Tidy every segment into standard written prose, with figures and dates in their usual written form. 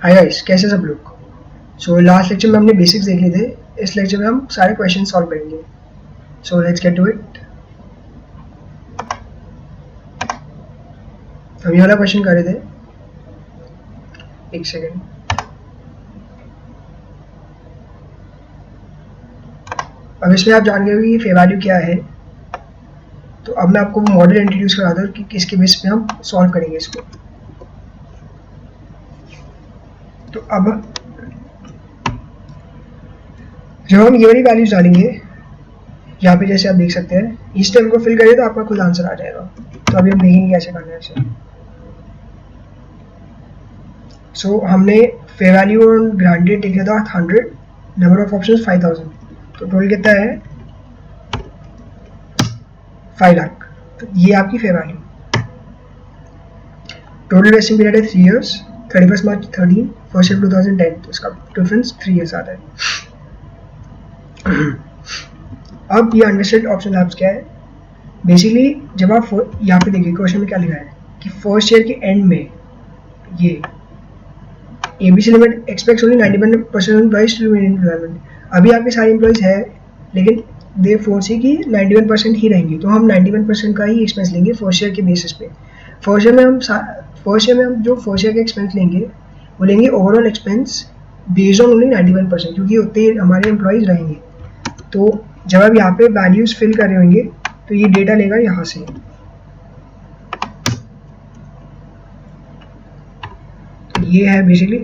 Hi guys, कैसे सब लोग। सो लास्ट लेक्चर में हमने बेसिक्स देख लिए थे। इस लेक्चर में हम सारे क्वेश्चन सॉल्व करेंगे। So let's get to it. हम ये वाला क्वेश्चन कर रहे थे। एक सेकेंड। अब इसमें आप जान गए कि फेयर वैल्यू क्या है। तो अब मैं आपको मॉडल इंट्रोड्यूस करा दूँ कि किसके बेस पे हम सॉल्व करेंगे इसको। तो अब जब हम ये वाली वैल्यूज डालेंगे यहाँ पे, जैसे आप देख सकते हैं, इस टेबल को फिल करिए तो आपका खुद आंसर आ जाएगा। तो अभी हम देखेंगे कैसे करना है इसे। सो हमने फेयर वैल्यू और ग्रांटेड लिखा था 100, नंबर ऑफ ऑप्शंस 5000, तो टोटल कितना है 5 लाख। तो ये आपकी fair value. Total vesting period है 3 इयर्स, 31 मार्च 13, 1 April 2010। तो इसका डिफरेंस 3 इयर्स आता है। अब ये अनवेस्टेड ऑप्शन लैब्स क्या है। बेसिकली जब आप यहाँ पे देखिए क्वेश्चन में क्या लिखा है कि फर्स्ट ईयर के एंड में ये ABC limit expects only 91% employees to remain in employment. अभी आपके सारे एम्प्लॉइज है लेकिन दे फोर्सी कि 91% ही रहेंगे, तो हम 91% का ही एक्सपेंस लेंगे फर्स्ट ईयर के बेसिस पे। फर्स्ट ईयर में हम जो फर्स्ट ईयर के एक्सपेंस लेंगे वो लेंगे overall expense based on only 91%, क्योंकि उतने हमारे एम्प्लॉइज रहेंगे। तो जब आप यहाँ पे वैल्यूज फिल कर रहे होंगे तो ये डेटा लेगा यहाँ से। तो ये है बेसिकली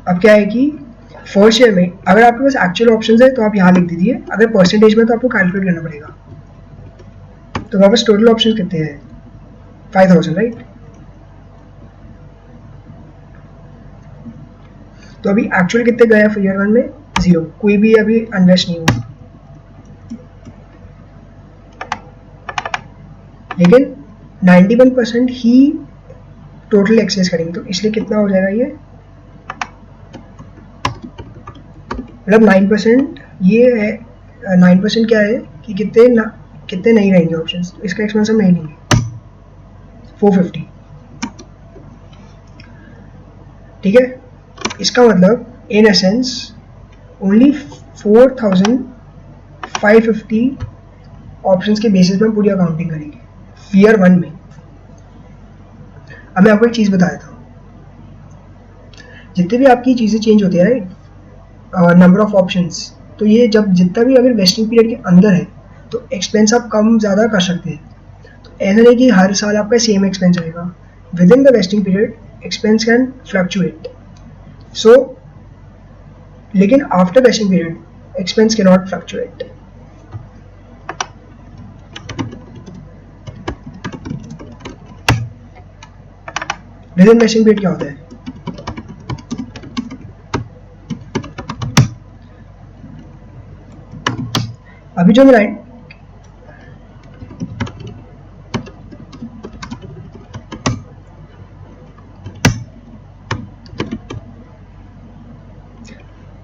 अब क्या है कि फर्स्ट ईयर में अगर आपके पास एक्चुअल ऑप्शंस है तो आप यहाँ लिख दीजिए, अगर परसेंटेज में तो आपको कैलकुलेट करना पड़ेगा। तो हमारे पास टोटल ऑप्शन कितने हैं 5000, राइट। तो अभी एक्चुअल कितने गए हैं ईयर 1 में 0, कोई भी अभी इन्वेस्ट नहीं हुआ, लेकिन 91% ही टोटल एक्सेस करेंगे। तो इसलिए कितना हो जाएगा ये, मतलब 9%। ये है 9% क्या है कि कितने नहीं रहेंगे ऑप्शंस, तो इसका एक्सपेंस हम नहीं लेंगे 450। ठीक है, इसका मतलब इन एसेंस ओनली 4550 ऑप्शंस के बेसिस पे हम पूरी अकाउंटिंग करेंगे ईयर 1 में। अब मैं आपको एक चीज़ बता देता हूँ, जितने भी आपकी चीज़ें चेंज होती है राइट, नंबर ऑफ ऑप्शंस, तो ये जब जितना भी अगर वेस्टिंग पीरियड के अंदर है तो एक्सपेंस आप कम ज़्यादा कर सकते हैं। तो ऐसा नहीं कि हर साल आपका सेम एक्सपेंस रहेगा। Within the vesting period expense can fluctuate. So लेकिन after vesting period expense cannot fluctuate. Within vesting period क्या होता है, अभी जो मैं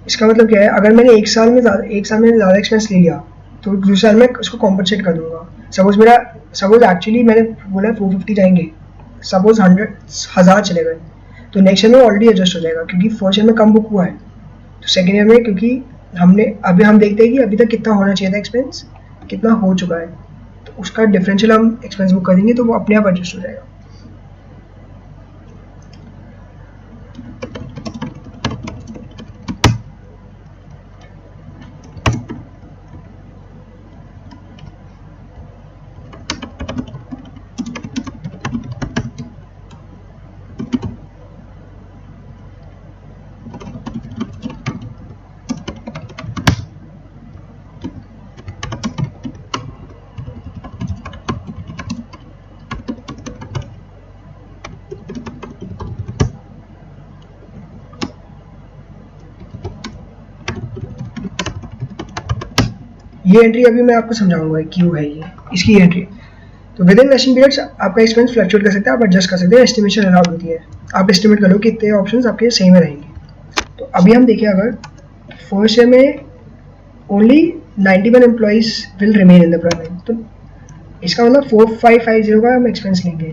इसका मतलब क्या है, अगर मैंने एक साल में ज़्यादा एक्सपेंस ले लिया तो दूसरे साल में उसको कॉम्पनसेट कर दूंगा। सपोज एक्चुअली मैंने बोला 450 जाएंगे, सपोज 1000 चले गए, तो नेक्स्ट ईयर में ऑलरेडी एडजस्ट हो जाएगा क्योंकि फर्स्ट ईयर में कम बुक हुआ है। तो सेकेंड ईयर में क्योंकि हम देखते हैं कि अभी तक कितना होना चाहिए था एक्सपेंस, कितना हो चुका है, तो उसका डिफरेंशियल हम एक्सपेंस बुक कर देंगे तो वो अपने आप एडजस्ट हो जाएगा। ये एंट्री अभी मैं आपको समझाऊंगा क्यों है ये इसकी एंट्री। तो विद इन वेस्टिंग पीरियड्स आपका एक्सपेंस फ्लक्चुएट कर सकते हैं, आप एडजस्ट कर सकते हैं, एस्टिमेशन अलाउड होती है। आप एस्टिमेट करो कि कितने ऑप्शंस आपके सही में रहेंगे। तो अभी हम देखें, अगर फर्स्ट ईयर में only 91 employees will remain in the employment, तो इसका मतलब 4550 का हम एक्सपेंस लेंगे।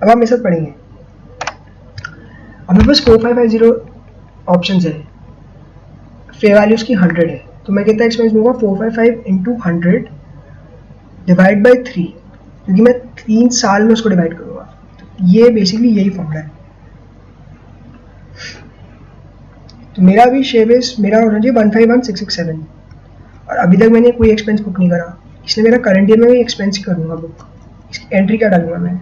अब हम इसे पढ़ेंगे। अब मेरे पास 4550 ऑप्शन है, फेयर वैल्यू उसकी 100 है, तो मैं कितना एक्सपेंस लूँगा 455 इंटू 100 डिवाइड बाई 3, क्योंकि मैं 3 साल में उसको डिवाइड करूँगा। ये बेसिकली यही फॉर्मूला है। तो मेरा अभी शेयरबेस मेरा होना चाहिए 151667, और अभी तक मैंने कोई एक्सपेंस बुक नहीं करा, इसलिए मेरा करंट ईयर में भी एक्सपेंस ही करूँगा बुक। इसकी एंट्री क्या डालूंगा मैं?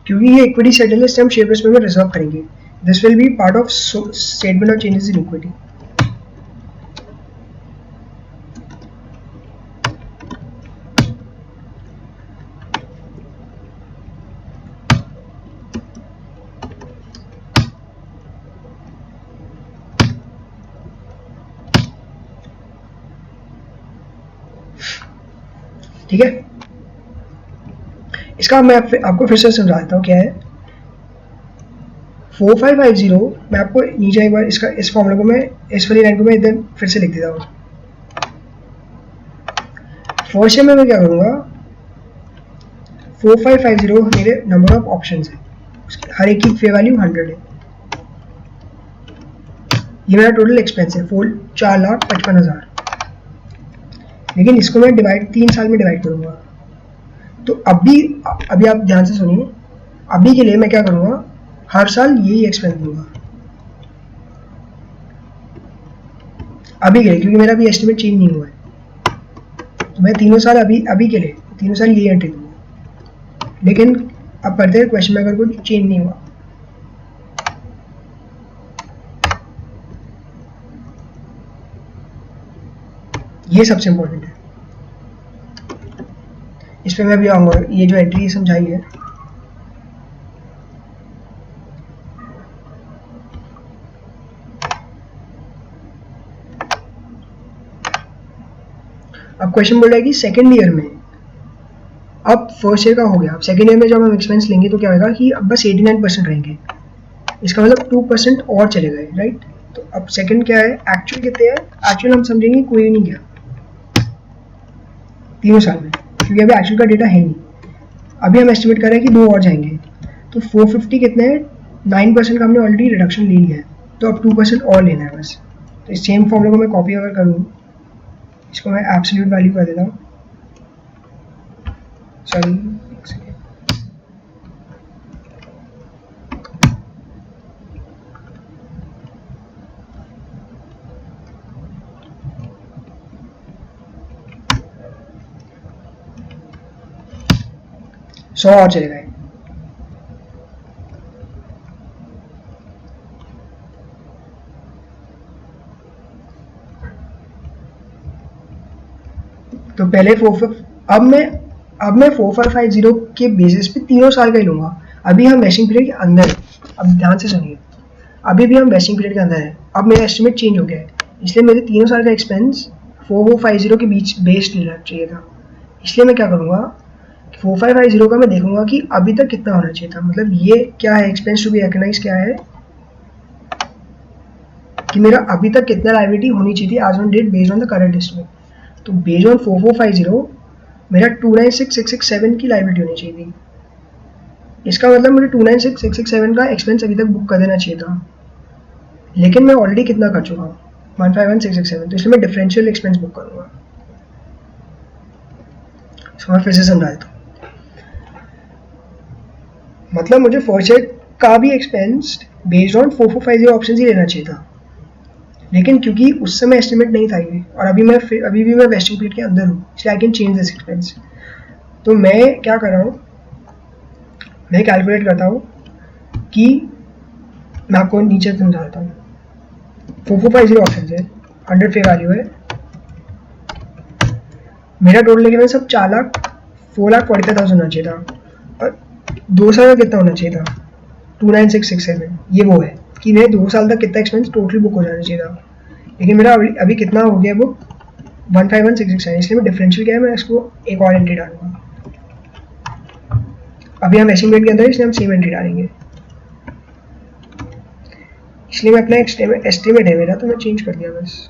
क्योंकि ये इक्विटी सेटल है, हम शेयर बेस में रिजर्व करेंगे। This will be part of statement of changes in equity. ठीक है, इसका मैं आपको फिर से समझा देता हूँ क्या है। 4550 मैं आपको नीचे एक बार इसका इस फॉर्मूला को मैं इस वाली लाइन को मैं इधर फिर से लिख देता हूँ। फर्स्ट में मैं क्या करूँगा, 4550 मेरे नंबर ऑफ ऑप्शंस है, हर एक की फेयर वैल्यू 100 है। ये मेरा टोटल एक्सपेंस है 4,55,000, लेकिन इसको मैं 3 साल में डिवाइड करूँगा। तो अभी आप ध्यान से सुनिए, अभी के लिए मैं क्या करूँगा, हर साल यही एक्सपेंस दूंगा अभी के लिए, क्योंकि मेरा अभी एस्टिमेट चेंज नहीं हुआ है। तो मैं तीनों साल अभी के लिए तीनों साल यही एंट्री दूंगा। लेकिन अब पढ़ते हैं क्वेश्चन में अगर कोई चेंज नहीं हुआ, ये सबसे इंपॉर्टेंट है, इस पर मैं अभी आऊँगा। ये जो एंट्री समझाई है, अब क्वेश्चन बोल रहा है कि सेकेंड ईयर में, अब फर्स्ट ईयर का हो गया, अब सेकेंड ईयर में जब हम एक्सपेंस लेंगे तो क्या होगा कि अब बस 89% रहेंगे, इसका मतलब 2% और चले गए, राइट। तो अब सेकेंड क्या है, एक्चुअल कितने हैं, एक्चुअल हम समझेंगे कोई नहीं गया तीनों साल में, क्योंकि अभी एक्चुअल का डेटा है नहीं। अभी हम एस्टिमेट कर रहे हैं कि 2 और जाएंगे, तो 450 कितने हैं, 9% का हमने ऑलरेडी रिडक्शन ले लिया है, तो अब 2% और लेना है बस। तो इस सेम फॉर्मूला को मैं कॉपी अगर करूँ, इसको मैं एब्सोल्यूट वैल्यू कर देता हूँ, सॉरी एक सेकेंड, सौ और चले गए। तो पहले अब मैं 4550 के बेसिस पे तीनों साल का ही लूँगा। अभी हम वेस्टिंग पीरियड के अंदर है, अब ध्यान से सुनिए, अभी भी हम वेस्टिंग पीरियड के अंदर है। अब मेरा एस्टिमेट चेंज हो गया है, इसलिए मेरे तीनों साल का एक्सपेंस 4450 के बीच बेस्ड लेना चाहिए था। इसलिए मैं क्या करूँगा, 4550 का मैं देखूंगा कि अभी तक कितना होना चाहिए था। मतलब ये क्या है, एक्सपेंस टू बी रिकग्नाइज क्या है कि मेरा अभी तक कितना लायबिलिटी होनी चाहिए थी as on date based on the current estimate. तो बेस्ड ऑन 4450 मेरा 296667 की लायबिलिटी होनी चाहिए थी। इसका मतलब मुझे 296667 का एक्सपेंस अभी तक बुक कर देना चाहिए था, लेकिन मैं ऑलरेडी कितना कर चुका हूँ 151667, तो इसलिए मैं डिफरेंशियल एक्सपेंस बुक करूँगा। इसको मैं फिर से समझा देता हूँ। मतलब मुझे फर्स्ट ईयर का भी एक्सपेंस बेस्ड ऑन 4450 ऑप्शन ही लेना चाहिए था, लेकिन क्योंकि उस समय एस्टिमेट नहीं था ये, और अभी भी मैं वेस्टिंग पीरियड के अंदर हूँ, इसलिए I can change this expense. तो मैं क्या कर रहा हूँ, मैं कैलकुलेट करता हूँ कि मैं आपको नीचे समझा देता हूँ। 4450 ऑप्शन है, 100 फेयर वैल्यू है, मेरा टोटल लेकिन सब 4,45,000 होना चाहिए था। और 2 साल का कितना होना चाहिए था 29667, ये वो है कि मेरे 2 साल तक कितना एक्सपेंस टोटल बुक हो जाना चाहिए था, लेकिन मेरा अभी कितना हो गया बुक 151669, इसलिए मैं डिफरेंशियल क्या है मैं इसको एक और एंट्री डालूंगा। अभी हम एस्टिमेट के अंदर इसलिए हम सेम एंट्री डालेंगे, इसलिए मैं अपना एस्टिमेट है मेरा तो मैं चेंज कर दिया बस।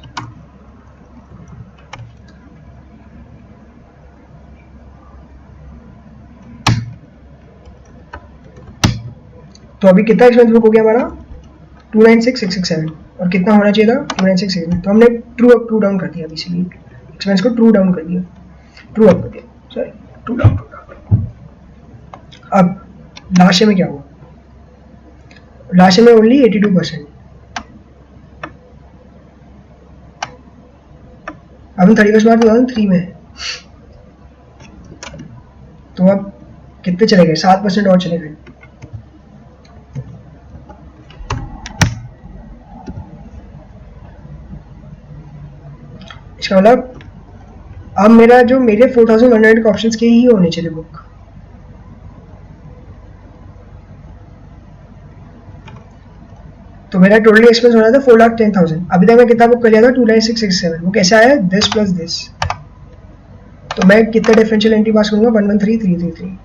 तो अभी कितना एक्सपेंस बुक हो गया हमारा 296,667 और कितना होना चाहिए था 296,667, तो हमने ट्रू अप ट्रू डाउन कर दिया, इसीलिए एक्सपेंस को ट्रू डाउन कर दिया, ट्रू अप कर दिया, सॉरी ट्रू डाउन। अब लास्ट में क्या हुआ, लास्ट में ओनली 82%। अब हम 31 मार्च 2003 में है, तो अब कितने चले गए 7% और चले गए। इसका मतलब अब मेरा जो मेरे 4100 के ऑप्शंस के ही होने चाहिए बुक। तो मेरा टोटल एक्सपेंस होना था 4,10,000, अभी तक मैं कितना बुक कर लिया था 296,667, वो कैसे आया दिस प्लस दिस, तो मैं कितना डिफरेंशियल एंट्री पास करूंगा 113,333।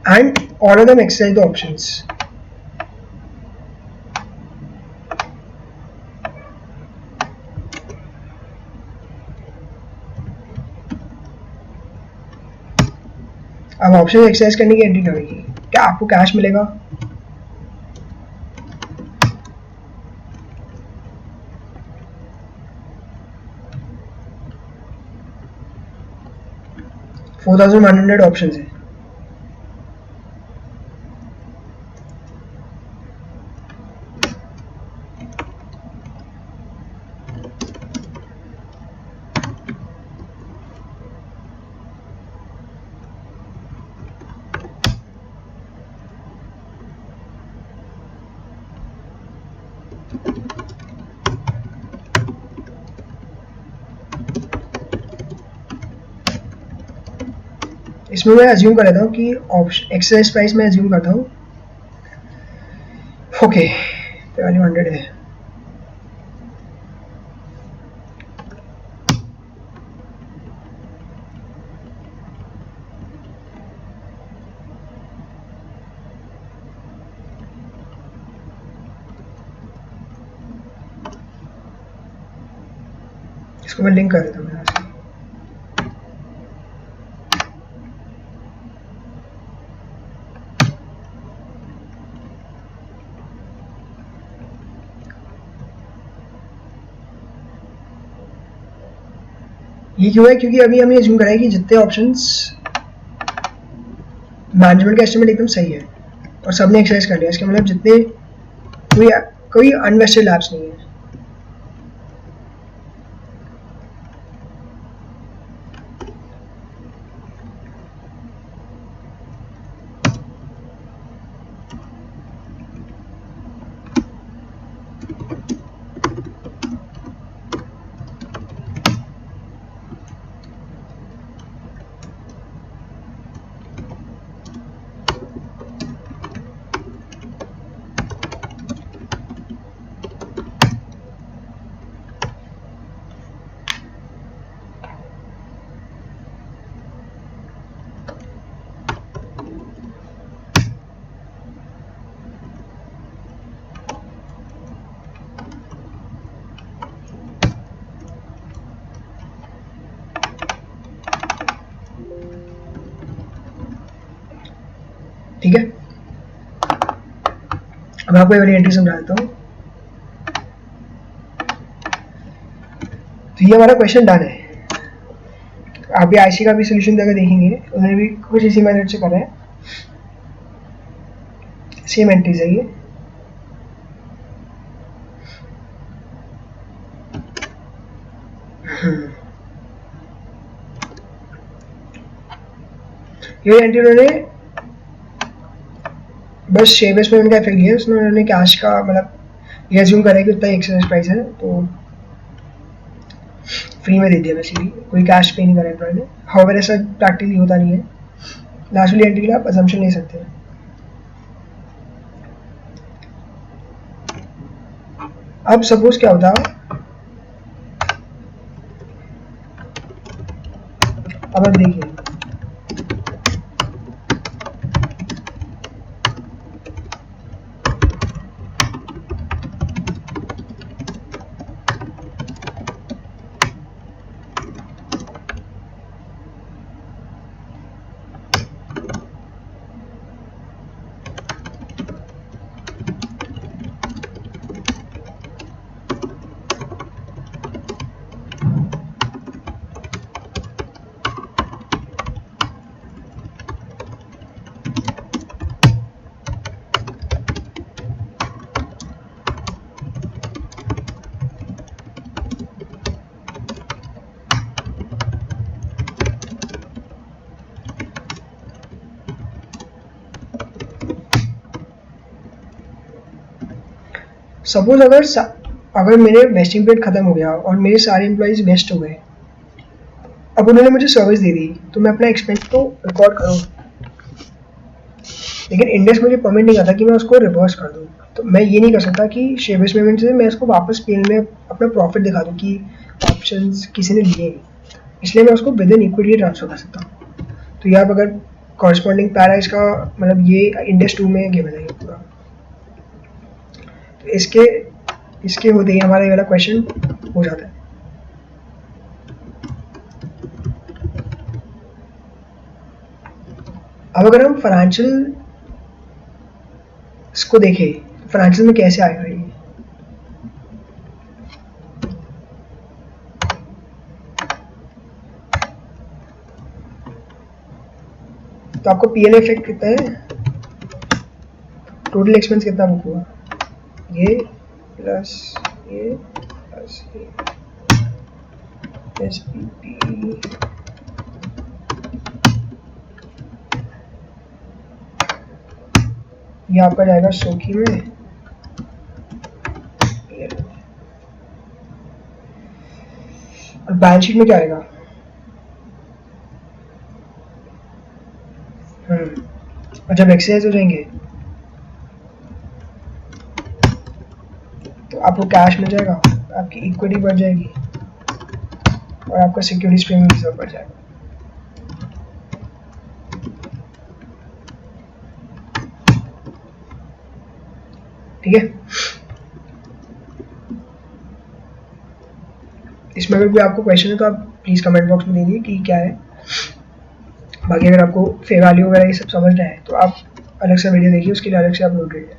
And all of them exercise the options. अब ऑप्शन एक्सरसाइज करने की एंट्री करेगी, क्या आपको कैश मिलेगा, $4,100 ऑप्शन है। इसमें मैं अज्यूम कर लेता हूँ कि ऑप्शन एक्सरसाइज प्राइस मैं अज्यूम करता हूँ, ओके वैल्यू 100 है। इसको मैं लिंक कर देता हूँ यहाँ से। ये क्यों है, क्योंकि अभी हमें अज्यूम करा है कि जितने ऑप्शंस मैनेजमेंट का एस्टिमेट एकदम सही है और सबने एक्सरसाइज कर लिया, इसका मतलब जितने कोई अनवेस्टेड लैब्स नहीं है। ठीक है, अब आपको ये वाली एंट्री समझाता हूँ। तो ये हमारा क्वेश्चन डन है, आप भी आईसी का भी सोल्यूशन देकर देखेंगे, उन्होंने भी कुछ इसी मेथड से करा है। सेम एंट्रीज है ये। ये एंट्री उन्होंने बस शेयरबेस में उनका इफेक्ट दिया, उसमें उन्होंने कैश का मतलब ये अज्यूम करा कि उतना ही एक्सचेंज प्राइस है तो फ्री में दे दिया, बेसिकली कोई कैश पे नहीं करा एम्प्लॉय ने। हाउएवर ऐसा प्रैक्टिकली होता नहीं है, लास्ट वाली एंट्री के लिए आप अजम्पशन ले सकते हैं। अब सपोज क्या होता, अब आप देखिए सपोज अगर मेरे वेस्टिंग पीरियड खत्म हो गया और मेरे सारे एम्प्लॉइज वेस्ट हो गए, अब उन्होंने मुझे सर्विस दे दी तो मैं अपना एक्सपेंस तो रिकॉर्ड करूँ, लेकिन इंडेक्स मुझे परमिट नहीं करता कि मैं उसको रिवर्स कर दूँ। तो मैं ये नहीं कर सकता कि शेयरबेस पेमेंट से मैं इसको वापस पेन में अपना प्रॉफिट दिखा दूँ कि ऑप्शंस किसी ने लिए, इसलिए मैं उसको विद इन इक्विटी ट्रांसफर कर सकता हूँ। तो ये आप अगर कॉरस्पॉन्डिंग पैरा इसका मतलब ये इंडेक्स 2 में गिवन है पूरा। तो इसके होते ही हमारा ये वाला क्वेश्चन हो जाता है। अब अगर हम फाइनेंशियल इसको देखें, फाइनेंशियल में कैसे आएगा ये, तो आपको पीएल इफेक्ट कितना है, टोटल एक्सपेंस कितना बुक हुआ, ये प्लस ये प्लस ये एसपीपी, ये आपका जाएगा सोखी में, और बैलेंस शीट में क्या आएगा, और जब एक्सरसाइज हो जाएंगे तो आपको कैश मिल जाएगा, आपकी इक्विटी बढ़ जाएगी और आपका सिक्योरिटी स्ट्रीम रिजर्व बढ़ जाएगा। ठीक है, इसमें अगर कोई आपको क्वेश्चन है तो आप प्लीज़ कमेंट बॉक्स में दीजिए कि क्या है। बाकी अगर आपको फेयर वैल्यू वगैरह ये सब समझना है तो आप अलग से वीडियो देखिए, उसके लिए अलग से आप नोट करिए।